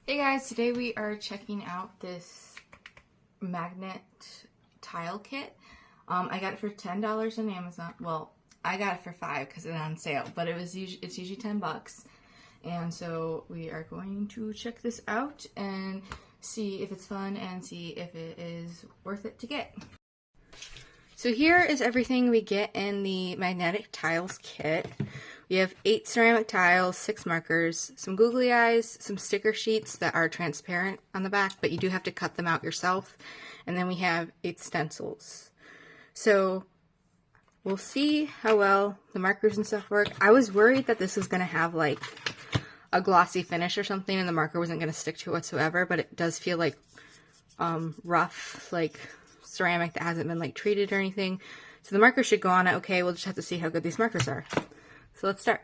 Hey guys, today we are checking out this magnet tile kit. I got it for $10 on Amazon. Well, I got it for $5 because it's on sale, but it's usually $10. And so we are going to check this out and see if it's fun and see if it is worth it to get. So here is everything we get in the magnetic tiles kit. We have 8 ceramic tiles, 6 markers, some googly eyes, some sticker sheets that are transparent on the back, but you do have to cut them out yourself. And then we have 8 stencils. So we'll see how well the markers and stuff work. I was worried that this was going to have like a glossy finish or something and the marker wasn't going to stick to it whatsoever, but it does feel like rough, like ceramic that hasn't been like treated or anything. So the marker should go on it okay. We'll just have to see how good these markers are. So let's start.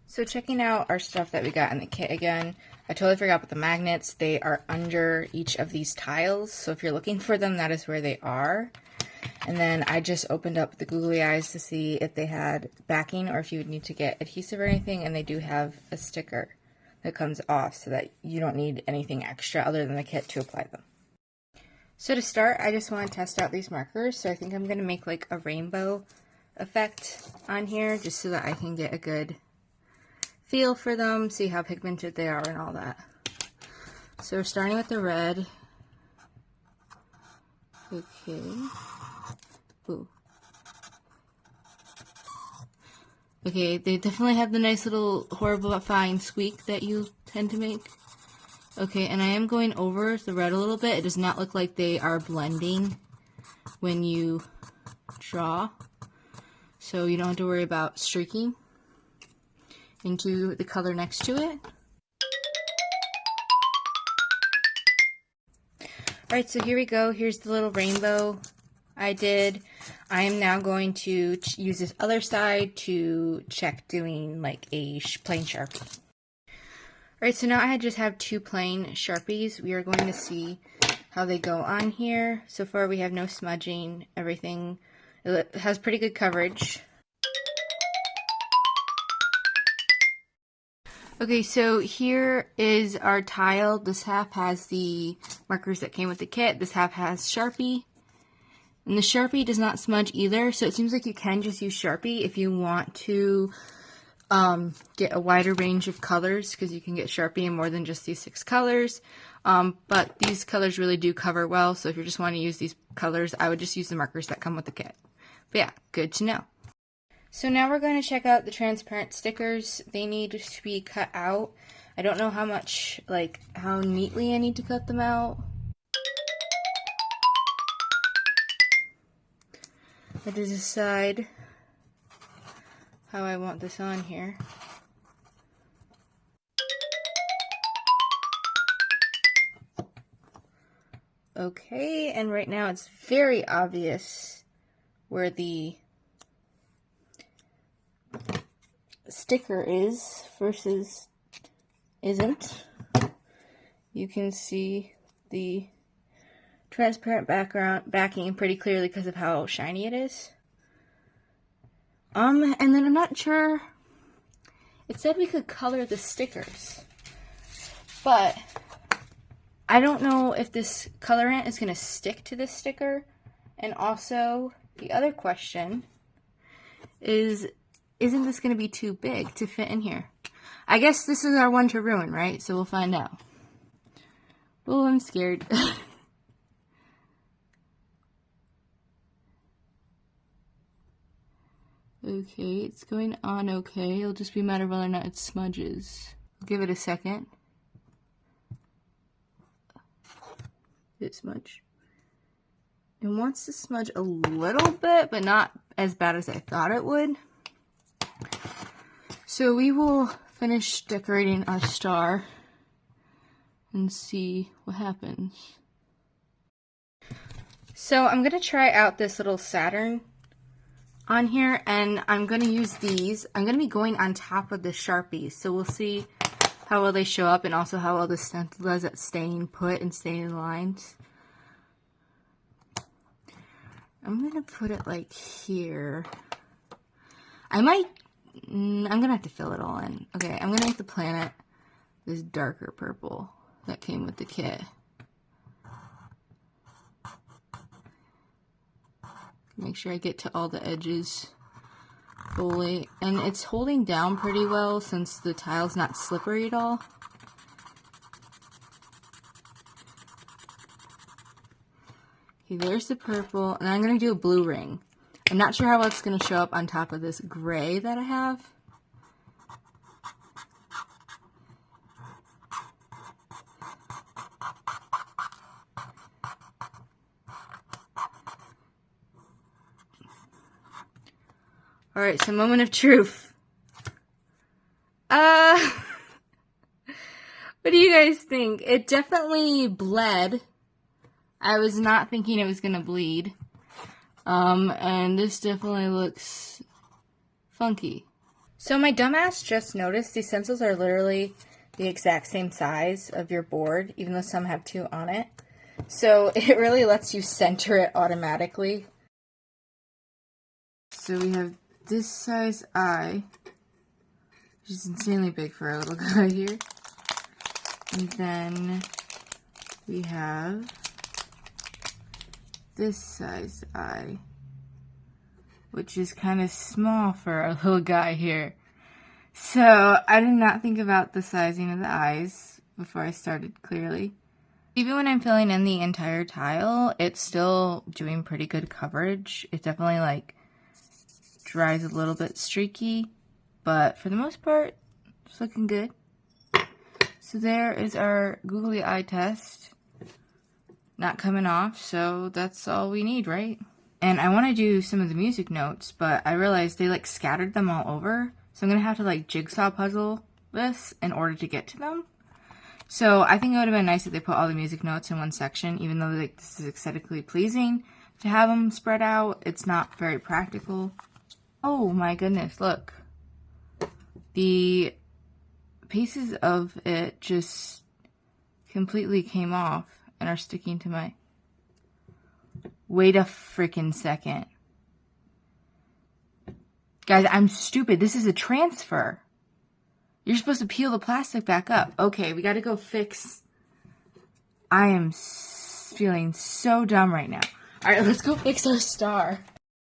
So checking out our stuff that we got in the kit again, I totally forgot about the magnets. They are under each of these tiles. So if you're looking for them, that is where they are. And then I just opened up the googly eyes to see if they had backing or if you would need to get adhesive or anything. And they do have a sticker that comes off so that you don't need anything extra other than the kit to apply them. So to start, I just want to test out these markers. So I think I'm going to make like a rainbow effect on here just so that I can get a good feel for them, see how pigmented they are and all that. So we're starting with the red. Okay. Ooh. Okay, they definitely have the nice little horrifying squeak that you tend to make. Okay, and I am going over the red a little bit. It does not look like they are blending when you draw. So you don't have to worry about streaking into the color next to it. Alright, so here we go. Here's the little rainbow I did. I am now going to use this other side to check doing like a plain Sharpie. Alright, so now I just have 2 plain Sharpies. We are going to see how they go on here. So far we have no smudging. Everything it has pretty good coverage. Okay, so here is our tile. This half has the markers that came with the kit. This half has Sharpie. And the Sharpie does not smudge either, so it seems like you can just use Sharpie if you want to get a wider range of colors, because you can get Sharpie in more than just these 6 colors. But these colors really do cover well, so if you just want to use these colors, I would just use the markers that come with the kit. But yeah, good to know. So now we're going to check out the transparent stickers. They need to be cut out. I don't know how much, like, how neatly I need to cut them out. I have to decide how I want this on here. Okay, and right now it's very obvious where the sticker is versus isn't. You can see the transparent backing pretty clearly because of how shiny it is. And then I'm not sure, it said we could color the stickers, but I don't know if this colorant is going to stick to this sticker. And also, the other question is, isn't this going to be too big to fit in here? I guess this is our one to ruin, right? So we'll find out. Oh, I'm scared. Okay, it's going on okay. It'll just be a matter of whether or not it smudges. I'll give it a second. Did it smudge? It wants to smudge a little bit, but not as bad as I thought it would. So we will finish decorating our star and see what happens. So I'm going to try out this little Saturn on here, and I'm going to use these. I'm going to be going on top of the Sharpies, so we'll see how well they show up and also how well the stencil does at staying put and staying in lines. I'm going to put it like here. I'm going to have to fill it all in. Okay, I'm going to make the planet this darker purple. that came with the kit. Make sure I get to all the edges fully. And it's holding down pretty well since the tile's not slippery at all. Okay, there's the purple. And I'm going to do a blue ring. I'm not sure how well it's going to show up on top of this gray that I have. Alright, so moment of truth. What do you guys think? It definitely bled. I was not thinking it was gonna bleed. And this definitely looks funky. So my dumbass just noticed these stencils are literally the exact same size of your board, even though some have 2 on it. So it really lets you center it automatically. So we have this size eye, which is insanely big for a little guy here. And then we have this size eye, which is kind of small for a little guy here. So I did not think about the sizing of the eyes before I started clearly. Even when I'm filling in the entire tile, it's still doing pretty good coverage. It definitely like dries a little bit streaky, but for the most part, it's looking good. So there is our googly eye test. Not coming off, so that's all we need, right? And I want to do some of the music notes, but I realized they like scattered them all over, so I'm gonna have to like jigsaw puzzle this in order to get to them. So I think it would have been nice if they put all the music notes in one section, even though like this is aesthetically pleasing to have them spread out. It's not very practical. Oh my goodness, look. The pieces of it just completely came off and are sticking to my... Wait a freaking second. Guys, I'm stupid. This is a transfer. You're supposed to peel the plastic back up. Okay, we gotta go fix... I am feeling so dumb right now. Alright, let's go fix our star.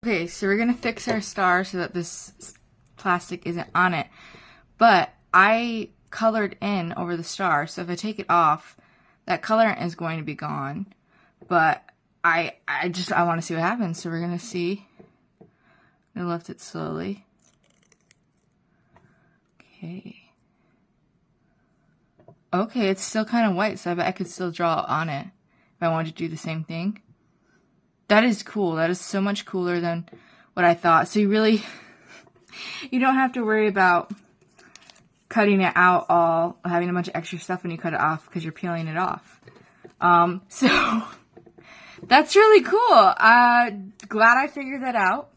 Okay, so we're gonna fix our star so that this plastic isn't on it. But I colored in over the star, so if I take it off, that colorant is going to be gone. But I want to see what happens, so we're gonna see. I'm gonna lift it slowly. Okay. Okay, it's still kind of white, so I bet I could still draw on it if I wanted to do the same thing. That is cool. That is so much cooler than what I thought. So you really, you don't have to worry about cutting it out all, having a bunch of extra stuff when you cut it off because you're peeling it off. So that's really cool. Glad I figured that out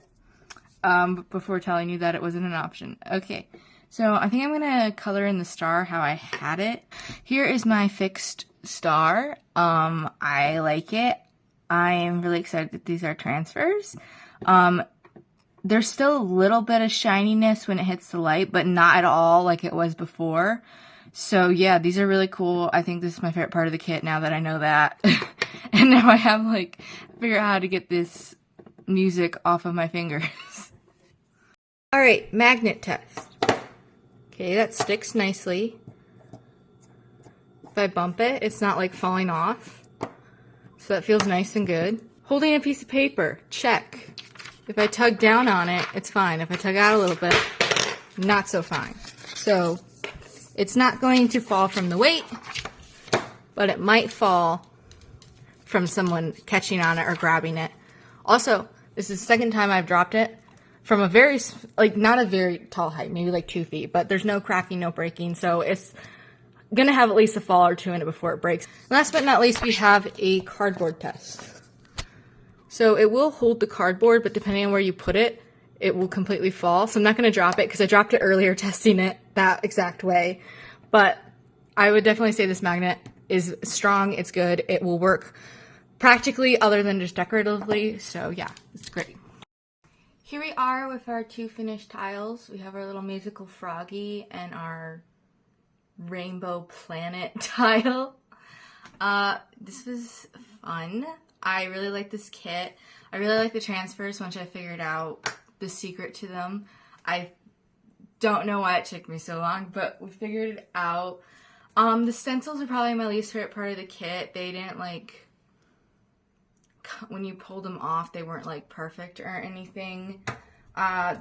before telling you that it wasn't an option. Okay, so I think I'm going to color in the star how I had it. Here is my fixed star. I like it. I am really excited that these are transfers. There's still a little bit of shininess when it hits the light, but not at all like it was before. So yeah, these are really cool. I think this is my favorite part of the kit now that I know that. And now I have like, figure out how to get this music off of my fingers. Alright, magnet test. Okay, that sticks nicely. If I bump it, it's not like falling off. So that feels nice and good. Holding a piece of paper, check. If I tug down on it, it's fine. If I tug out a little bit, not so fine. So it's not going to fall from the weight, but it might fall from someone catching on it or grabbing it. Also, this is the second time I've dropped it from a very, like not a very tall height, maybe like 2 feet, but there's no cracking, no breaking. So it's gonna have at least a fall or two in it before it breaks. Last but not least, we have a cardboard test. So it will hold the cardboard, but depending on where you put it, it will completely fall. So I'm not gonna drop it because I dropped it earlier testing it that exact way. But I would definitely say this magnet is strong, it's good, it will work practically other than just decoratively. So yeah, it's great. Here we are with our 2 finished tiles. We have our little musical froggy and our rainbow planet tile. This was fun. I really like this kit. I really like the transfers once I figured out the secret to them. I don't know why it took me so long, but we figured it out. The stencils are probably my least favorite part of the kit. They didn't like, when you pulled them off, they weren't like perfect or anything. I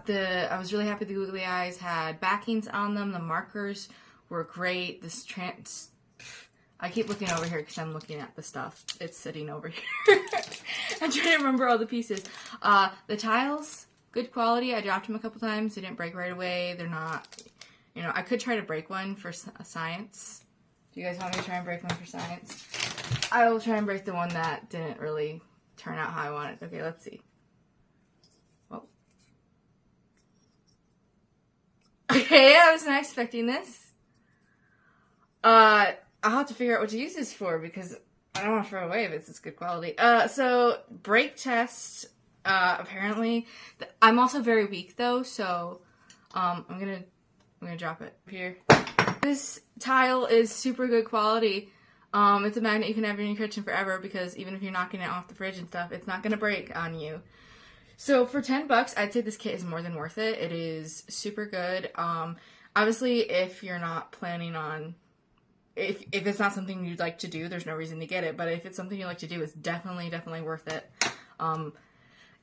was really happy the googly eyes had backings on them. The markers were great. I keep looking over here because I'm looking at the stuff. It's sitting over here. I'm trying to remember all the pieces. The tiles, good quality. I dropped them a couple times. They didn't break right away. They're not, I could try to break one for science. Do you guys want me to try and break one for science? I will try and break the one that didn't really turn out how I wanted. Okay, let's see. Whoa. Okay, I was not expecting this. I'll have to figure out what to use this for because I don't want to throw it away if it's this good quality. So break test. Apparently, I'm also very weak though, so I'm gonna drop it here. This tile is super good quality. It's a magnet you can have in your kitchen forever because even if you're knocking it off the fridge and stuff, it's not gonna break on you. So for $10, I'd say this kit is more than worth it. It is super good. Obviously, if you're not planning on, if it's not something you'd like to do, there's no reason to get it. But if it's something you like to do, it's definitely worth it.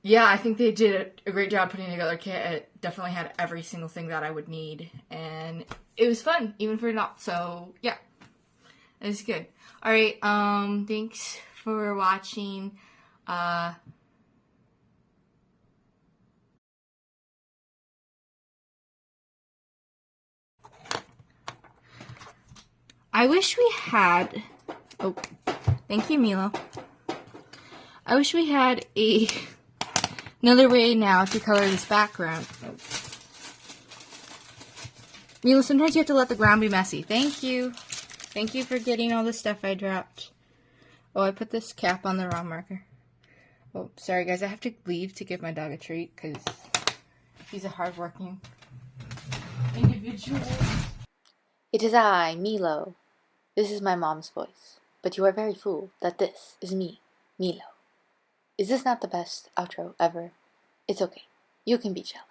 Yeah, I think they did a great job putting together a kit. It definitely had every single thing that I would need. And it was fun, even for not. So, yeah, it was good. All right, thanks for watching. I wish we had, oh, thank you, Milo. I wish we had another way now to color this background. Oh. Milo, sometimes you have to let the ground be messy. Thank you. Thank you for getting all the stuff I dropped. Oh, I put this cap on the wrong marker. Oh, sorry guys, I have to leave to give my dog a treat because he's a hardworking individual. It is I, Milo. This is my mom's voice, but you are very fooled that this is me, Milo. Is this not the best outro ever? It's okay. You can be jealous.